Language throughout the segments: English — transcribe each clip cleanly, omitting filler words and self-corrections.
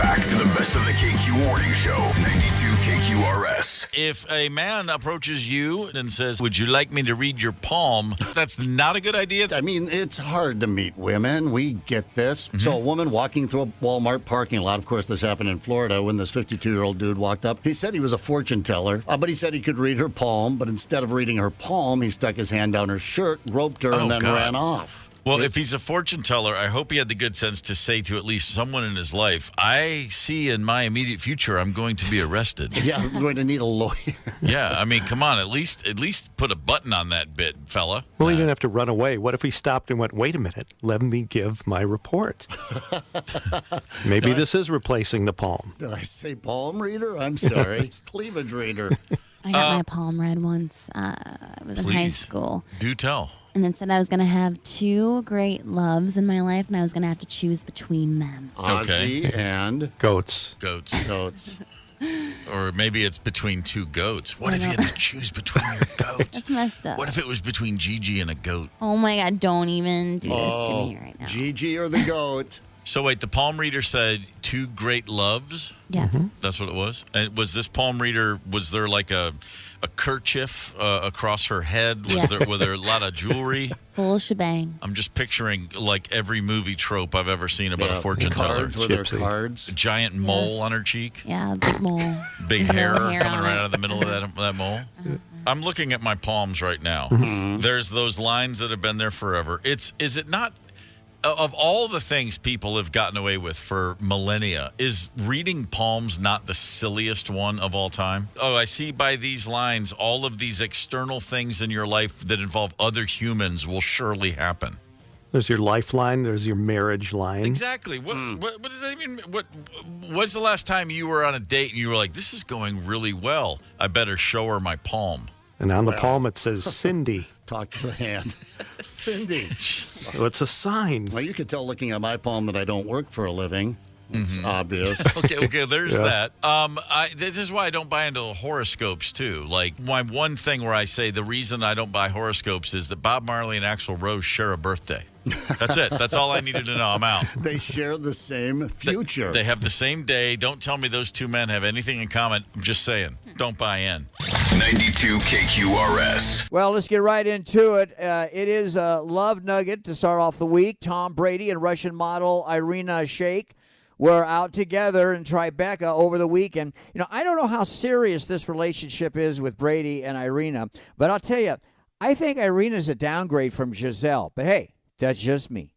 Back to the best of the KQ Morning Show, 92 KQRS. If a man approaches you and says, would you like me to read your palm? That's not a good idea. I mean, it's hard to meet women. We get this. So a woman walking through a Walmart parking lot, of course, this happened in Florida when this 52-year-old dude walked up. He said he was a fortune teller, but he said he could read her palm. But instead of reading her palm, he stuck his hand down her shirt, roped her, and then ran off. Well, if he's a fortune teller, I hope he had the good sense to say to at least someone in his life, I see in my immediate future I'm going to be arrested. Yeah, I'm going to need a lawyer. Yeah, I mean, come on, at least put a button on that bit, fella. Well, he didn't have to run away. What if he stopped and went, wait a minute, let me give my report? Maybe this is replacing the palm. Did I say palm reader? I'm sorry. Cleavage reader. I got my palm read once. I was in high school. Do tell. And then said I was going to have two great loves in my life, and I was going to have to choose between them. Ozzy and Goats. goats. Or maybe it's between two goats. What if you had to choose between your goats? That's messed up. What if it was between Gigi and a goat? Oh, my God. Don't even do this to me right now. Gigi or the goat. So wait, the palm reader said two great loves? Yes. That's what it was? And was this palm reader, was there like a kerchief across her head? Were there a lot of jewelry? Full shebang. I'm just picturing like every movie trope I've ever seen about a fortune teller. Cards with her cards. A giant mole on her cheek. Yeah, big mole. Big hair coming on right it. out of the middle of that mole. I'm looking at my palms right now. There's those lines that have been there forever. Is it not... Of all the things people have gotten away with for millennia, is reading palms not the silliest one of all time? Oh, I see by these lines, all of these external things in your life that involve other humans will surely happen. There's your lifeline. There's your marriage line. Exactly. What does that mean? When's the last time you were on a date and you were like, this is going really well. I better show her my palm. And on the palm it says Cindy. Talk to the hand. Cindy. Well, it's a sign. Well, you can tell looking at my palm that I don't work for a living. It's obvious. Okay, there's that. This is why I don't buy into horoscopes, too. Like, my one thing where I say the reason I don't buy horoscopes is that Bob Marley and Axl Rose share a birthday. That's it. That's all I needed to know. I'm out. They share the same future. They have the same day. Don't tell me those two men have anything in common. I'm just saying. Don't buy in. 92 KQRS. Well, let's get right into it. It is a love nugget to start off the week. Tom Brady and Russian model Irina Shayk were out together in Tribeca over the weekend. You know, I don't know how serious this relationship is with Brady and Irina, but I'll tell you, I think Irina's a downgrade from Giselle. But hey, that's just me.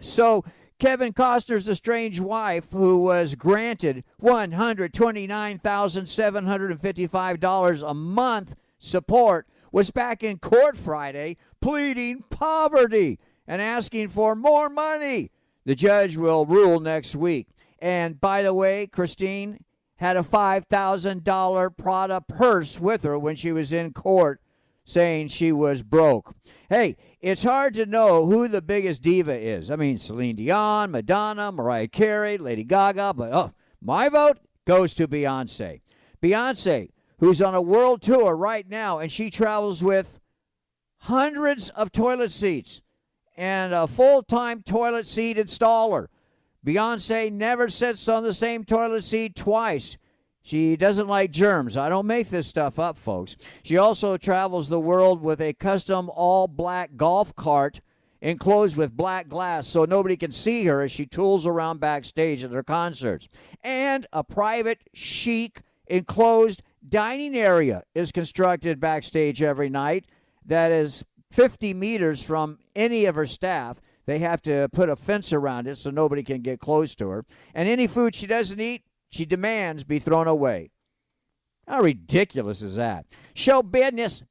So Kevin Costner's estranged wife, who was granted $129,755 a month support, was back in court Friday pleading poverty and asking for more money. The judge will rule next week. And by the way, Christine had a $5,000 Prada purse with her when she was in court, saying she was broke. Hey, it's hard to know who the biggest diva is. I mean, Celine Dion, Madonna, Mariah Carey, Lady Gaga, but my vote goes to Beyonce. Beyonce, who's on a world tour right now, and she travels with hundreds of toilet seats and a full-time toilet seat installer. Beyonce never sits on the same toilet seat twice. She doesn't like germs. I don't make this stuff up, folks. She also travels the world with a custom all-black golf cart enclosed with black glass so nobody can see her as she tools around backstage at her concerts. And a private, chic, enclosed dining area is constructed backstage every night that is 50 meters from any of her staff. They have to put a fence around it so nobody can get close to her. And any food she doesn't eat, she demands be thrown away. How ridiculous is that? Show business.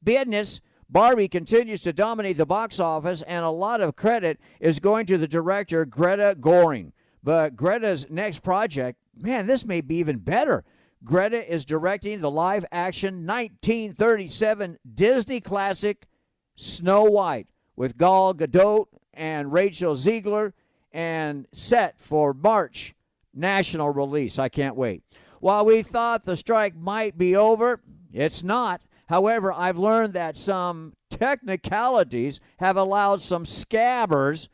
Barbie continues to dominate the box office, and a lot of credit is going to the director, Greta Goring. But Greta's next project, man, this may be even better. Greta is directing the live-action 1937 Disney classic Snow White with Gal Gadot and Rachel Ziegler, and set for March national release. I can't wait. While we thought the strike might be over, it's not. However, I've learned that some technicalities have allowed some scabbers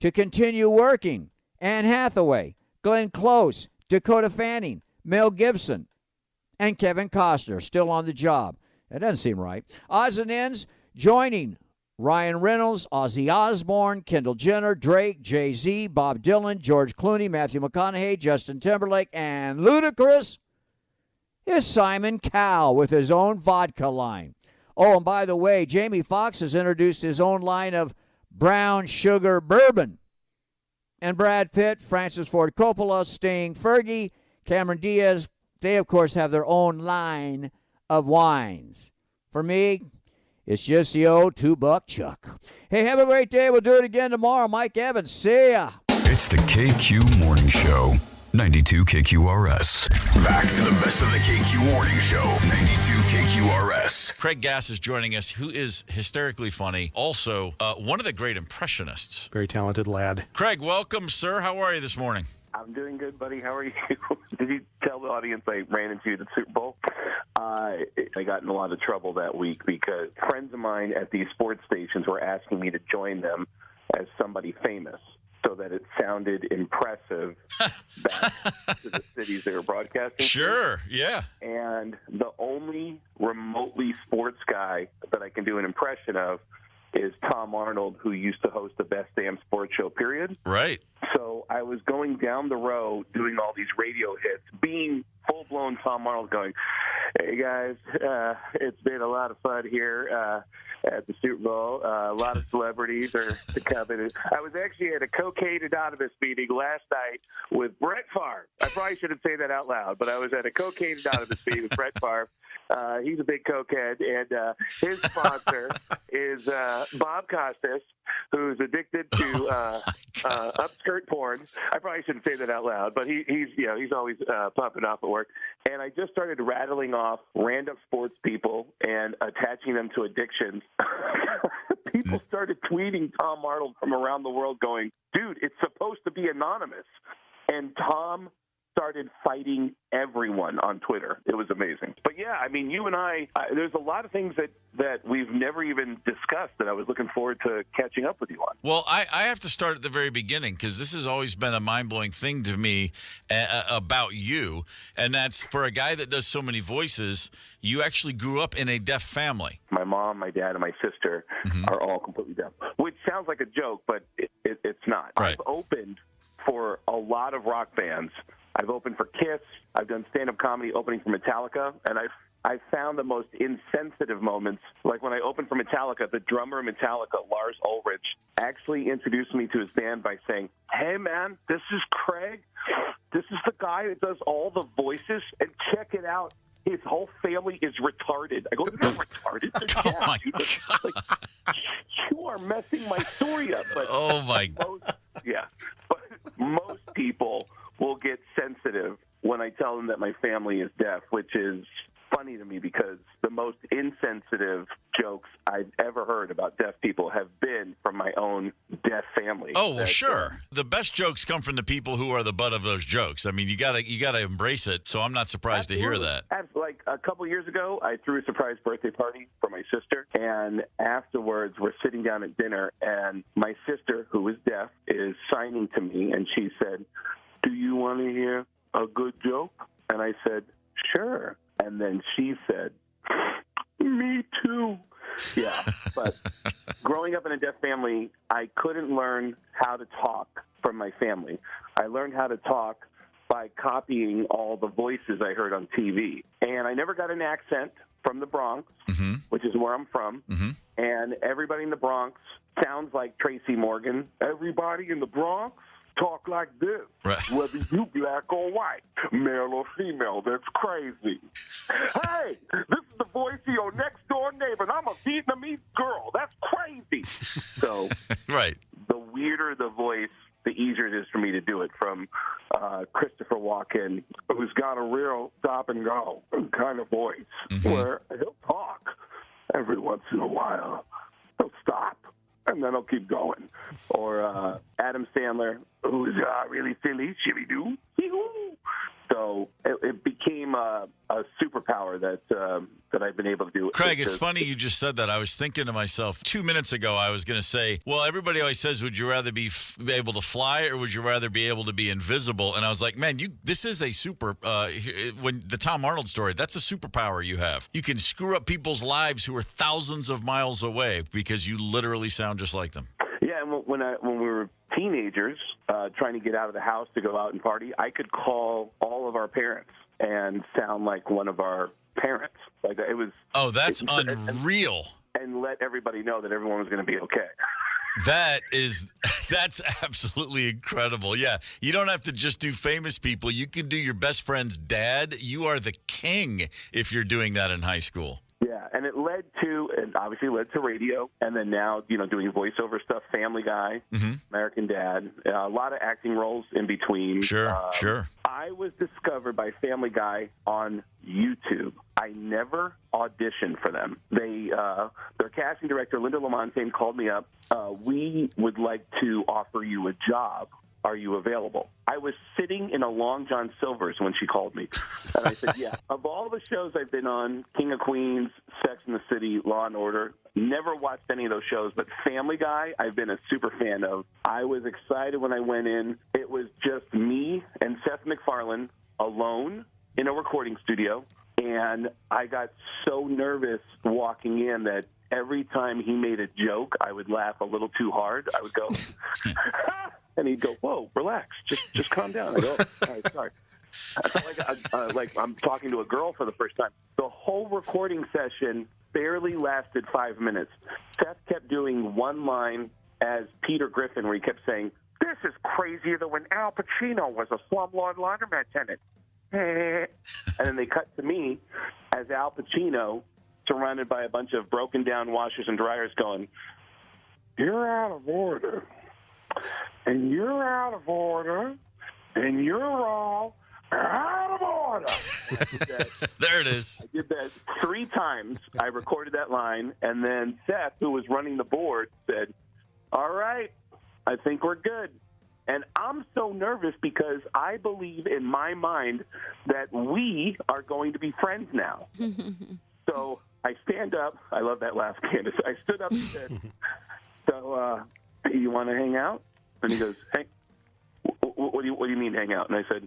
to continue working. Anne Hathaway, Glenn Close, Dakota Fanning, Mel Gibson, and Kevin Costner still on the job. That doesn't seem right. Odds and ends joining Ryan Reynolds, Ozzy Osbourne, Kendall Jenner, Drake, Jay-Z, Bob Dylan, George Clooney, Matthew McConaughey, Justin Timberlake, and Ludacris is Simon Cowell with his own vodka line. Oh, and by the way, Jamie Foxx has introduced his own line of brown sugar bourbon. And Brad Pitt, Francis Ford Coppola, Sting, Fergie, Cameron Diaz, they, of course, have their own line of wines. For me, it's just the old $2 Chuck. Hey, have a great day. We'll do it again tomorrow. Mike Evans, see ya. It's the KQ Morning Show. 92 KQRS. Back to the best of the KQ Morning Show. 92 KQRS. Craig Gass is joining us, who is hysterically funny. Also, one of the great impressionists. Very talented lad. Craig, welcome, sir. How are you this morning? I'm doing good, buddy. How are you? Did you tell the audience I ran into you at the Super Bowl? I got in a lot of trouble that week because friends of mine at these sports stations were asking me to join them as somebody famous so that it sounded impressive back to the cities they were broadcasting. Sure, yeah. And the only remotely sports guy that I can do an impression of is Tom Arnold, who used to host the Best Damn Sports Show, period. Right. So I was going down the road doing all these radio hits, being full-blown Tom Arnold going, hey, guys, it's been a lot of fun here at the Super Bowl. A lot of celebrities are coming. I was actually at a Cocaine Anonymous meeting last night with Brett Favre. I probably shouldn't say that out loud, but I was at a Cocaine Anonymous meeting with Brett Favre. He's a big cokehead, and his sponsor is Bob Costas, who's addicted to upskirt porn. I probably shouldn't say that out loud, but he's always popping off at work. And I just started rattling off random sports people and attaching them to addictions. People started tweeting Tom Arnold from around the world going, dude, it's supposed to be anonymous. And Tom started fighting everyone on Twitter. It was amazing. But yeah, I mean, you and I there's a lot of things that we've never even discussed that I was looking forward to catching up with you on. Well, I have to start at the very beginning because this has always been a mind-blowing thing to me about you, and that's for a guy that does so many voices, you actually grew up in a deaf family. My mom, my dad, and my sister are all completely deaf, which sounds like a joke, but it's not. Right. I've opened for a lot of rock bands. I've opened for Kiss. I've done stand-up comedy opening for Metallica, and I've found the most insensitive moments. Like when I opened for Metallica, the drummer of Metallica, Lars Ulrich, actually introduced me to his band by saying, hey, man, this is Craig. This is the guy that does all the voices, and check it out. His whole family is retarded. I go, you're retarded? Oh, my God. Like, you are messing my story up. But Oh, my. But most people will get sensitive when I tell them that my family is deaf, which is funny to me because the most insensitive jokes I've ever heard about deaf people have been from my own deaf family. Oh, well, sure. The best jokes come from the people who are the butt of those jokes. I mean, you gotta embrace it. So I'm not surprised to hear that. Like a couple years ago, I threw a surprise birthday party for my sister, and afterwards we're sitting down at dinner, and my sister, who is deaf, is signing to me, and she said, do you want to hear a good joke? And I said, sure. And then she said, me too. Yeah, but growing up in a deaf family, I couldn't learn how to talk from my family. I learned how to talk by copying all the voices I heard on TV. And I never got an accent from the Bronx, which is where I'm from. And everybody in the Bronx sounds like Tracy Morgan. Everybody in the Bronx talk like this, right. Whether you black or white, male or female. That's crazy. Hey, this is the voice of your next door neighbor, and I'm a Vietnamese girl. That's crazy. So, right. The weirder the voice, the easier it is for me to do it. From Christopher Walken, who's got a real stop and go kind of voice, where he'll talk every once in a while. He'll stop. And then I'll keep going. Or Adam Sandler, who's really silly, shibby-doo. So it became a a superpower that I've been able to do. Craig, it's funny you just said that. I was thinking to myself 2 minutes ago, I was going to say, well, everybody always says, would you rather be able to fly or would you rather be able to be invisible? And I was like, man, this is a when the Tom Arnold story, that's a superpower you have. You can screw up people's lives who are thousands of miles away because you literally sound just like them. Yeah, and when we were teenagers trying to get out of the house to go out and party, I could call all of our parents and sound like one of our parents. Like it was. Oh, that's unreal. And let everybody know that everyone was going to be okay. That's absolutely incredible. Yeah, you don't have to just do famous people. You can do your best friend's dad. You are the king if you're doing that in high school. Yeah, and it obviously led to radio, and then now, doing voiceover stuff, Family Guy, American Dad, a lot of acting roles in between. Sure. I was discovered by Family Guy on YouTube. I never auditioned for them. Their casting director, Linda Lamontagne, called me up. We would like to offer you a job. Are you available? I was sitting in a Long John Silver's when she called me. And I said, yeah. Of all the shows I've been on, King of Queens, Sex and the City, Law and Order, never watched any of those shows, but Family Guy, I've been a super fan of. I was excited when I went in. It was just me and Seth MacFarlane alone in a recording studio. And I got so nervous walking in that every time he made a joke, I would laugh a little too hard. I would go, and he'd go, whoa, relax, just calm down. I go, all right, sorry. I felt like I'm talking to a girl for the first time. The whole recording session barely lasted 5 minutes. Seth kept doing one line as Peter Griffin where he kept saying, this is crazier than when Al Pacino was a slumlord laundromat tenant. And then they cut to me as Al Pacino, surrounded by a bunch of broken down washers and dryers going, you're out of order, and you're out of order, and you're all out of order. There it is. I did that 3 times. I recorded that line, and then Seth, who was running the board, said, all right, I think we're good. And I'm so nervous because I believe in my mind that we are going to be friends now. So I stand up. I love that laugh, Candace. I stood up and said, so you want to hang out? And he goes, hey, what do you mean hang out? And I said,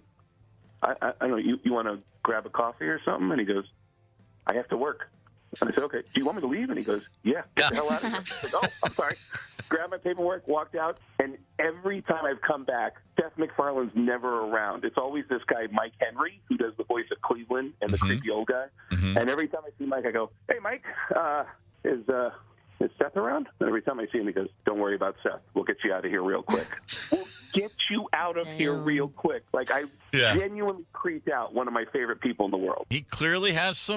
I don't know, you want to grab a coffee or something? And he goes, I have to work. And I said, okay, do you want me to leave? And he goes, yeah, get the hell out of here. I said, oh, I'm sorry. Grabbed my paperwork, walked out, and every time I've come back, Seth MacFarlane's never around. It's always this guy, Mike Henry, who does the voice of Cleveland and the creepy old guy. And every time I see Mike, I go, hey, Mike, is Seth around? And every time I see him, he goes, don't worry about Seth. We'll get you out of here real quick. We'll get you out of here real quick. Like, I genuinely creeped out one of my favorite people in the world. He clearly has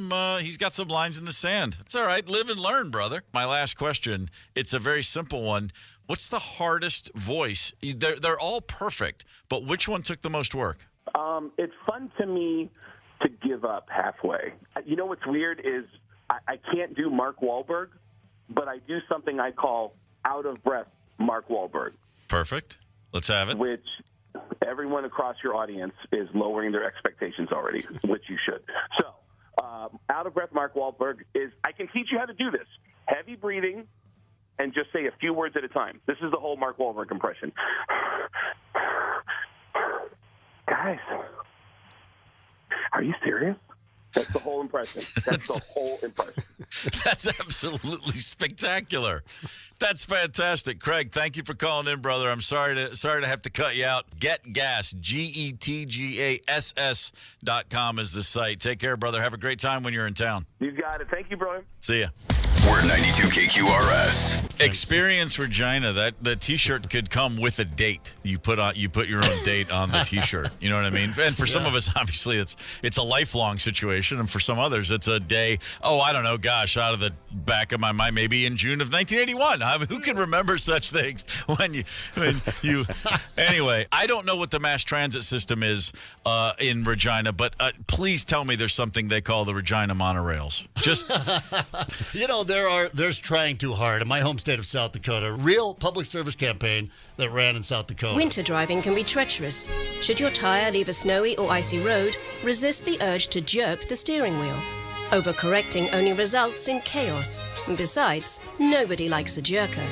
he's got some lines in the sand. It's all right. Live and learn, brother. My last question, it's a very simple one. What's the hardest voice? They're all perfect, but which one took the most work? It's fun to me to give up halfway. You know what's weird is I can't do Mark Wahlberg, but I do something I call out-of-breath Mark Wahlberg. Perfect. Let's have it. Which everyone across your audience is lowering their expectations already, which you should. So, out-of-breath Mark Wahlberg is, I can teach you how to do this. Heavy breathing and just say a few words at a time. This is the whole Mark Wahlberg impression. Guys, are you serious? That's the whole impression. That's the whole impression. That's absolutely spectacular. That's fantastic. Craig, thank you for calling in, brother. I'm sorry to have to cut you out. GetGass, GetGass.com is the site. Take care, brother. Have a great time when you're in town. You got it. Thank you, brother. See ya. We're 92 KQRS. Experience Regina. The T-shirt could come with a date. You put your own date on the T-shirt. You know what I mean? And for some of us, obviously, it's a lifelong situation, and for some others, it's a day. Oh, I don't know. Gosh, out of the back of my mind, maybe in June of 1981. I mean, who can remember such things when you anyway, I don't know what the mass transit system is in Regina, but please tell me there's something they call the Regina monorails. Just there's trying too hard in my home state of South Dakota. Real public service campaign that ran in South Dakota. Winter driving can be treacherous. Should your tire leave a snowy or icy road, resist the urge to jerk the steering wheel. Overcorrecting only results in chaos. Besides, nobody likes a jerker.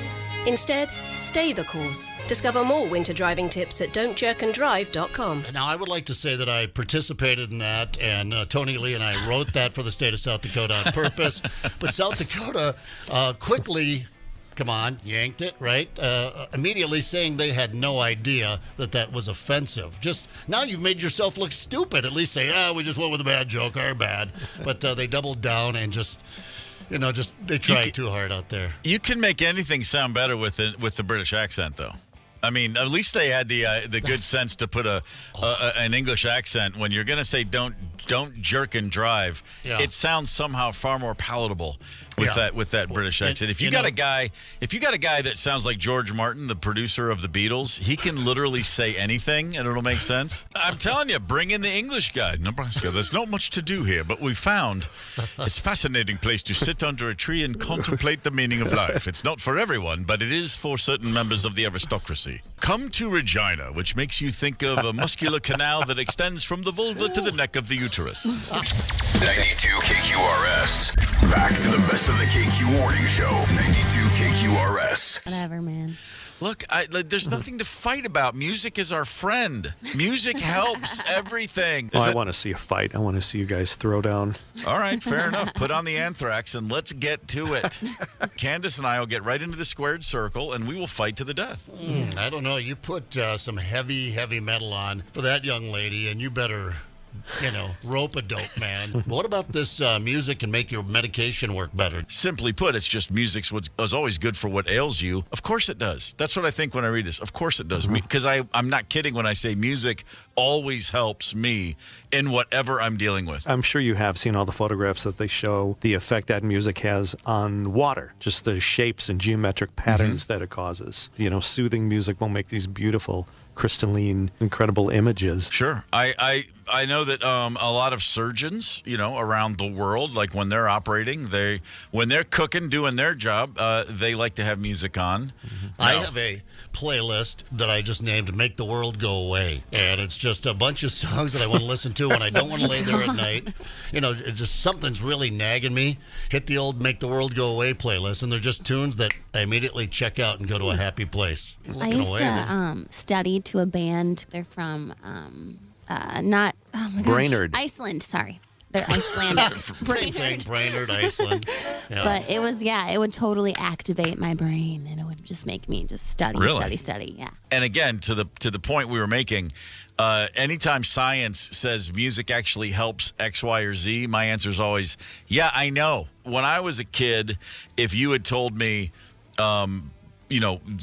Instead, stay the course. Discover more winter driving tips at don'tjerkanddrive.com. Now, I would like to say that I participated in that, and Tony Lee and I wrote that for the state of South Dakota on purpose. But South Dakota quickly, yanked it, right? Immediately saying they had no idea that was offensive. Just now you've made yourself look stupid. At least say, we just went with a bad joke, our bad. But they doubled down and they tried too hard out there. You can make anything sound better with the British accent, though. I mean, at least they had the good sense to put an English accent when you're going to say don't jerk and drive. Yeah. It sounds somehow far more palatable with that British accent. If you got a guy that sounds like George Martin, the producer of the Beatles, he can literally say anything and it'll make sense. I'm telling you, bring in the English guy. Nebraska, there's not much to do here, but we found it's a fascinating place to sit under a tree and contemplate the meaning of life. It's not for everyone, but it is for certain members of the aristocracy. Come to Regina, which makes you think of a muscular canal that extends from the vulva to the neck of the uterus. 92 KQRS. Back to the best of the KQ Morning Show. 92 KQRS. Whatever, man. Look, there's nothing to fight about. Music is our friend. Music helps everything. Well, I want to see a fight. I want to see you guys throw down. All right, fair enough. Put on the Anthrax and let's get to it. Candace and I will get right into the squared circle and we will fight to the death. I don't know. You put some heavy metal on for that young lady and you better... rope a dope, man. What about this music can make your medication work better? Simply put, it's just music's was always good for what ails you. Of course it does. That's what I think when I read this. Of course it does. Because I'm not kidding when I say music always helps me in whatever I'm dealing with. I'm sure you have seen all the photographs that they show the effect that music has on water, just the shapes and geometric patterns that it causes. Soothing music will make these beautiful, crystalline, incredible images. Sure. I know that a lot of surgeons, around the world, like when they're operating, when they're cooking, doing their job, they like to have music on. I have a playlist that I just named Make the World Go Away. And it's just a bunch of songs that I want to listen to when I don't want to lay there at night. It's just something's really nagging me. Hit the old Make the World Go Away playlist, and they're just tunes that I immediately check out and go to a happy place. I used to study to a band. They're from... Brainerd. Iceland, sorry. They're Icelandic. Same thing, Brainerd, Iceland. Yeah. But it would totally activate my brain and it would just make me just study. Yeah. And again, to the point we were making, anytime science says music actually helps X, Y, or Z, my answer is always, yeah, I know. When I was a kid, if you had told me,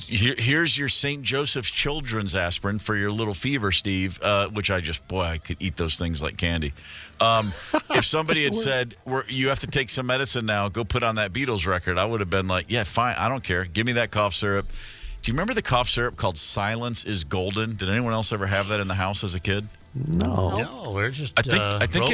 here's your St. Joseph's Children's aspirin for your little fever, Steve, which I could eat those things like candy. If somebody had said, you have to take some medicine now, go put on that Beatles record, I would have been like, yeah, fine, I don't care. Give me that cough syrup. Do you remember the cough syrup called Silence is Golden? Did anyone else ever have that in the house as a kid? No, we're just. I think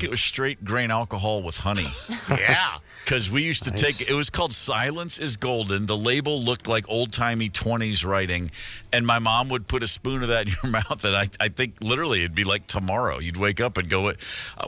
it was straight grain alcohol with honey. Yeah, because we used to take. It was called Silence is Golden. The label looked like old timey 20s writing, and my mom would put a spoon of that in your mouth. And I think literally it'd be like tomorrow. You'd wake up and go,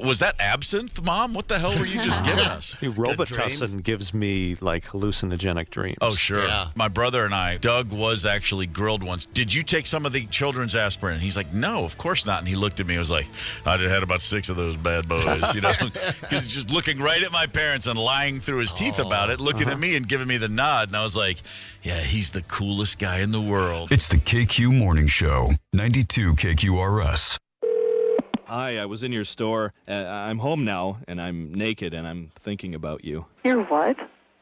"Was that absinthe, Mom? What the hell were you just giving us?" Robitussin gives me like hallucinogenic dreams. Oh sure. Yeah. My brother and I, Doug was actually grilled once. Did you take some of the children's aspirin? He's like, no, of course not. And he looked at me and was like, I'd had about 6 of those bad boys, because just looking right at my parents and lying through his teeth about it, looking at me and giving me the nod. And I was like, yeah, he's the coolest guy in the world. It's the KQ Morning Show, 92 KQRS. Hi, I was in your store. I'm home now, and I'm naked, and I'm thinking about you. You're what?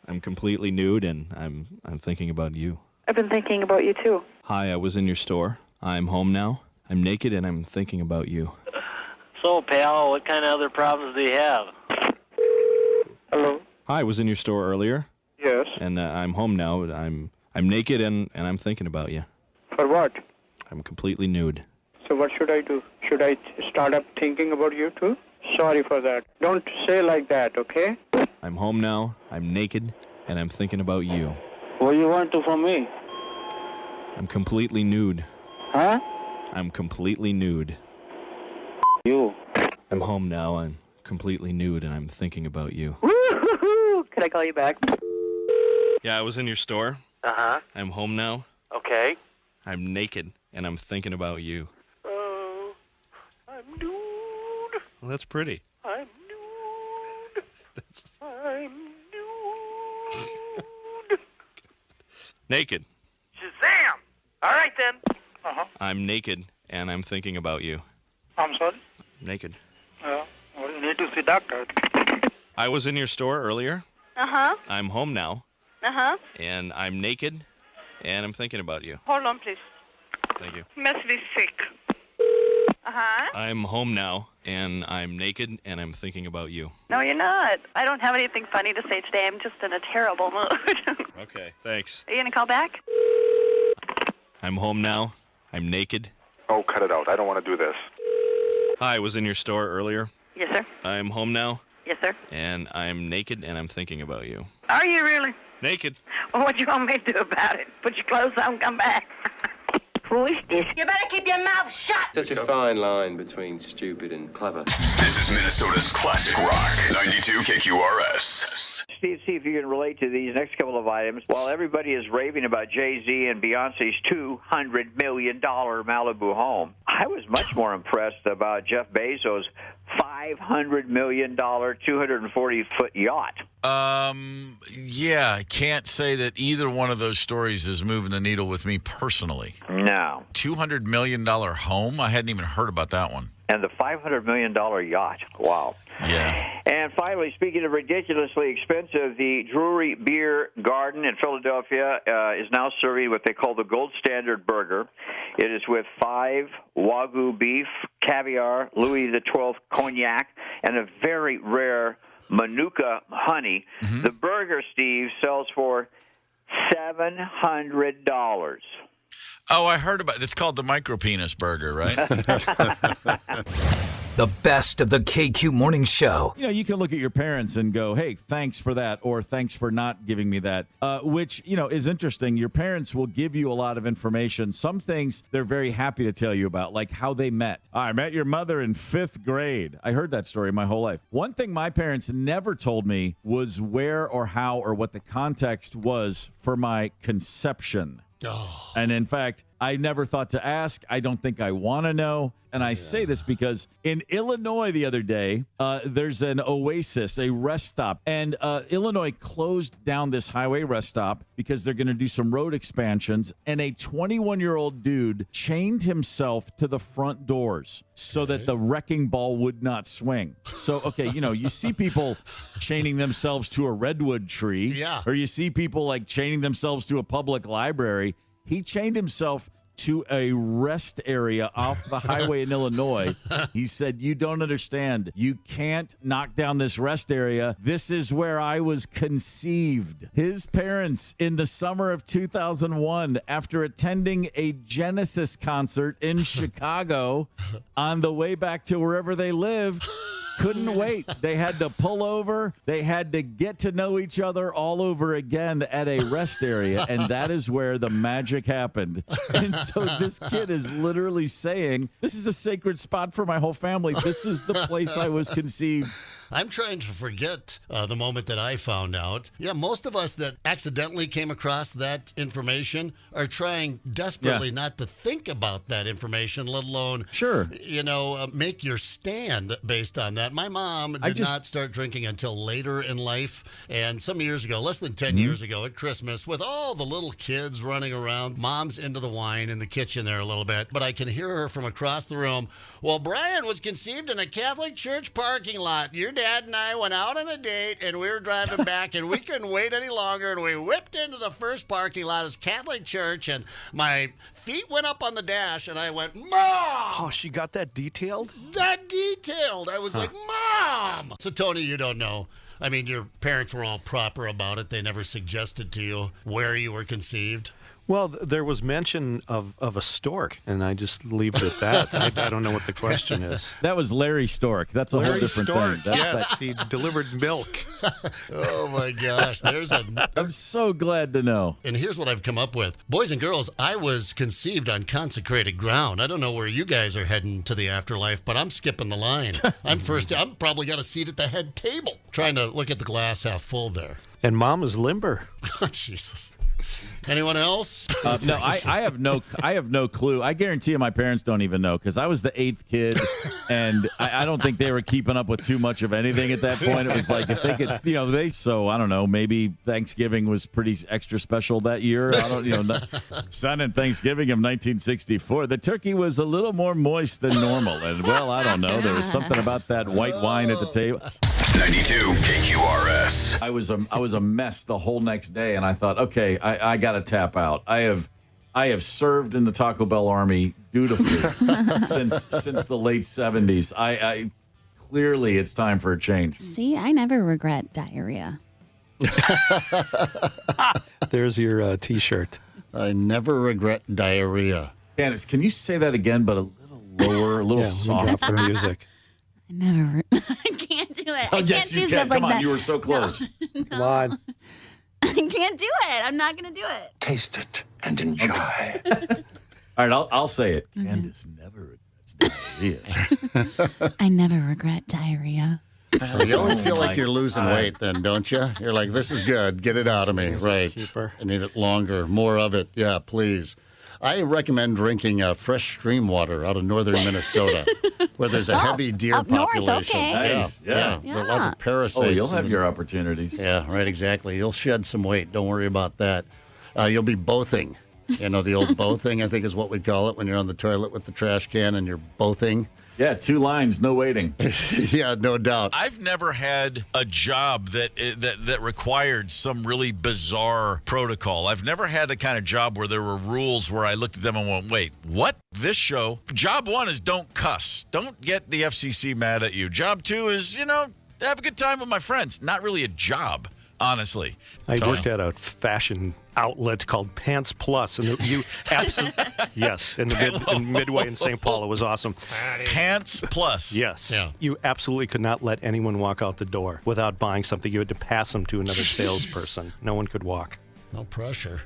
I'm completely nude, and I'm thinking about you. I've been thinking about you, too. Hi, I was in your store. I'm home now. I'm naked, and I'm thinking about you. So, pal, what kind of other problems do you have? Hello? Hi, I was in your store earlier. Yes. and I'm home now. I'm naked and I'm thinking about you. For what? I'm completely nude. So what should I do? Should I start up thinking about you too? Sorry for that. Don't say like that, okay? I'm home now. I'm naked and I'm thinking about you. What do you want to from me? I'm completely nude. Huh? I'm completely nude. You. I'm home now. I'm completely nude and I'm thinking about you. Woo-hoo-hoo. Can I call you back? Yeah, I was in your store. Uh-huh. I'm home now. Okay. I'm naked and I'm thinking about you. Oh, I'm nude. Well, that's pretty. I'm nude. I'm nude. Naked. Shazam! All right, then. Uh-huh. I'm naked and I'm thinking about you. I'm sorry? Naked. Well, you need to see doctor. I was in your store earlier. Uh-huh. I'm home now Uh-huh. and I'm naked and I'm thinking about you. Hold on, please. Thank you. Must be sick. Uh-huh. I'm home now and I'm naked and I'm thinking about you. No, you're not. I don't have anything funny to say today. I'm just in a terrible mood. Okay, thanks. Are you going to call back? I'm home now. I'm naked. Oh, cut it out. I don't want to do this. Hi, I was in your store earlier. Yes, sir. I'm home now Yes, sir. and I'm naked and I'm thinking about you. Are you really? Naked. Well, what you want me to do about it? Put your clothes on and come back. Who is this? You better keep your mouth shut. Such a fine line between stupid and clever. This is Minnesota's classic rock, 92 KQRS. Steve, see if you can relate to these next couple of items. While everybody is raving about Jay-Z and Beyonce's $200 million Malibu home, I was much more impressed about Jeff Bezos' $500 million 240-foot yacht. Yeah, I can't say that either one of those stories is moving the needle with me personally. No. $200 million home? I hadn't even heard about that one. And the $500 million yacht. Wow. Yeah. And finally, speaking of ridiculously expensive, the Drury Beer Garden in Philadelphia is now serving what they call the Gold Standard Burger. It is with 5 Wagyu beef, caviar, Louis XII cognac, and a very rare Manuka honey. Mm-hmm. The burger, Steve, sells for $700. Oh, I heard about it. It's called the micro penis burger, right? The best of the KQ Morning Show. You know, you can look at your parents and go, hey, thanks for that, or thanks for not giving me that, which, you know, is interesting. Your parents will give you a lot of information. Some things they're very happy to tell you about, like how they met. I met your mother in 5th grade. I heard that story my whole life. One thing my parents never told me was where or how or what the context was for my conception. Oh. And in fact, I never thought to ask. I don't think I want to know. And I say this because in Illinois the other day, there's an Oasis, a rest stop. And Illinois closed down this highway rest stop because they're going to do some road expansions. And a 21-year-old dude chained himself to the front doors so that the wrecking ball would not swing. So, okay, you know, you see people chaining themselves to a redwood tree. Yeah. Or you see people like chaining themselves to a public library. He chained himself to a rest area off the highway in Illinois. He said, you don't understand. You can't knock down this rest area. This is where I was conceived. His parents, in the summer of 2001, after attending a Genesis concert in Chicago on the way back to wherever they lived, couldn't wait. They had to pull over. They had to get to know each other all over again at a rest area, and that is where the magic happened. And so this kid is literally saying, this is a sacred spot for my whole family. This is the place I was conceived. I'm trying to forget the moment that I found out. Yeah, most of us that accidentally came across that information are trying desperately not to think about that information, let alone, make your stand based on that. My mom did not start drinking until later in life. And some years ago, less than 10 years ago at Christmas, with all the little kids running around, mom's into the wine in the kitchen there a little bit. But I can hear her from across the room. Well, Brian was conceived in a Catholic church parking lot. Your dad and I went out on a date, and we were driving back, and we couldn't wait any longer, and we whipped into the first parking lot as Catholic church, and my feet went up on the dash, and I went, Mom! Oh, she got that detailed? That detailed. I was like, Mom! So, Tony, you don't know. I mean, your parents were all proper about it. They never suggested to you where you were conceived. Well, there was mention of a stork, and I just leave it at that. I don't know what the question is. That was Larry Stork. That's a whole Larry different Stork, thing. yes, he delivered milk. Oh, my gosh. I'm so glad to know. And here's what I've come up with. Boys and girls, I was conceived on consecrated ground. I don't know where you guys are heading to the afterlife, but I'm skipping the line. I'm probably got a seat at the head table, trying to look at the glass half full there. And Mom is limber. Oh, Jesus. Anyone else? No, I have no clue. I guarantee you my parents don't even know because I was the 8th kid, and I don't think they were keeping up with too much of anything at that point. It was like if they could, so I don't know, maybe Thanksgiving was pretty extra special that year. I don't, Sun and Thanksgiving of 1964, the turkey was a little more moist than normal, and well, I don't know, there was something about that white wine at the table. 92 KQRS. I was a mess the whole next day, and I thought, okay, I got to tap out. I have served in the Taco Bell Army dutifully since the late 70s. I clearly it's time for a change. See, I never regret diarrhea. There's your T-shirt. I never regret diarrhea. Candace, can you say that again, but a little lower, a little softer? Drop the music. I never. I can't do it. Oh, I yes, can't do you stuff can. like Come on, that. you were so close. No. Come on. I can't do it. I'm not going to do it. Taste it and enjoy. All right, I'll say it. Candace never regrets diarrhea. I never regret diarrhea. You always feel like you're losing weight then, don't you? You're like, this is good. Get it out of me. Right. I need it longer. More of it. Yeah, please. I recommend drinking fresh stream water out of northern Minnesota, where there's a heavy deer up north, population. okay. Nice, yeah. There are lots of parasites. Oh, you'll have your opportunities. Yeah, right, exactly. You'll shed some weight. Don't worry about that. You'll be bothing. You know, the old bothing, I think is what we call it when you're on the toilet with the trash can and you're bothing. Yeah, 2 lines, no waiting. Yeah, no doubt. I've never had a job that required some really bizarre protocol. I've never had the kind of job where there were rules where I looked at them and went, wait, what? This show, job 1 is don't cuss. Don't get the FCC mad at you. Job 2 is, have a good time with my friends. Not really a job, honestly. I worked at a fashion outlet called Pants Plus, and you absolutely yes, in Midway in St. Paul, it was awesome. Pants Plus, yes, yeah. You absolutely could not let anyone walk out the door without buying something. You had to pass them to another salesperson. No one could walk. No pressure.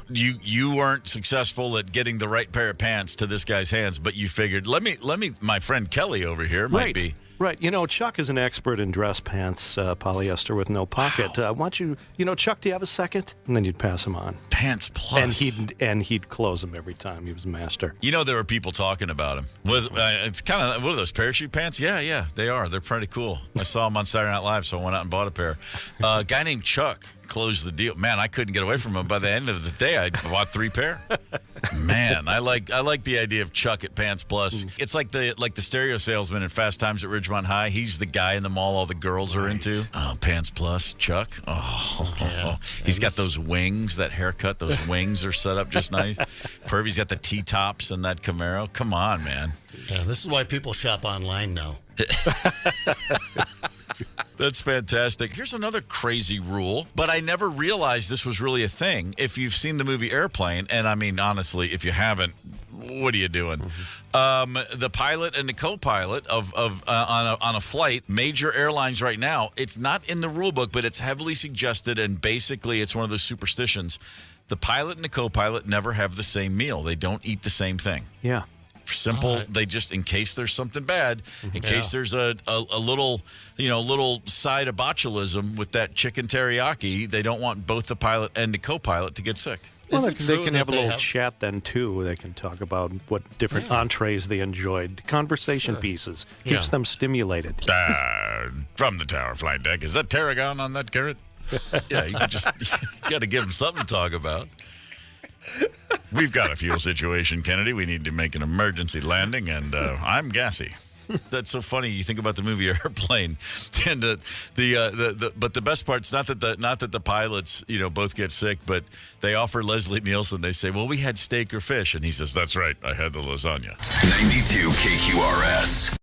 You weren't successful at getting the right pair of pants to this guy's hands, but you figured, let me. My friend Kelly over here might be. Right. Chuck is an expert in dress pants, polyester with no pocket. Why don't you, Chuck, do you have a second? And then you'd pass him on. Pants Plus. And he'd close them every time. He was a master. There were people talking about him. It's kind of, what are those, parachute pants? Yeah, they are. They're pretty cool. I saw them on Saturday Night Live, so I went out and bought a pair. A guy named Chuck closed the deal. Man, I couldn't get away from him. By the end of the day, I bought 3 pair. Man, I like the idea of Chuck at Pants Plus. It's like the stereo salesman in Fast Times at Ridgemont High. He's the guy in the mall all the girls are into. Oh, Pants Plus, Chuck. Oh, yeah. He's got those wings, that haircut. Those wings are set up just nice. He's got the T-tops and that Camaro. Come on, man. Yeah, this is why people shop online now. That's fantastic. Here's another crazy rule, but I never realized this was really a thing. If you've seen the movie Airplane, and I mean, honestly, if you haven't, what are you doing? The pilot and the co-pilot on a flight, major airlines right now, it's not in the rule book, but it's heavily suggested, and basically it's one of those superstitions. The pilot and the co-pilot never have the same meal. They don't eat the same thing. Yeah. Simple. They just, in case there's something bad, in case there's a little side of botulism with that chicken teriyaki, they don't want both the pilot and the co-pilot to get sick. Well, they can have a little chat then, too. They can talk about what different entrees they enjoyed. Conversation pieces. Keeps them stimulated. From the tower flight deck. Is that tarragon on that carrot? Yeah, you got to give them something to talk about. We've got a fuel situation, Kennedy. We need to make an emergency landing, and I'm gassy. That's so funny. You think about the movie Airplane, and but the best part's not that the pilots both get sick, but they offer Leslie Nielsen. They say, "Well, we had steak or fish," and he says, "That's right, I had the lasagna." 92 KQRS.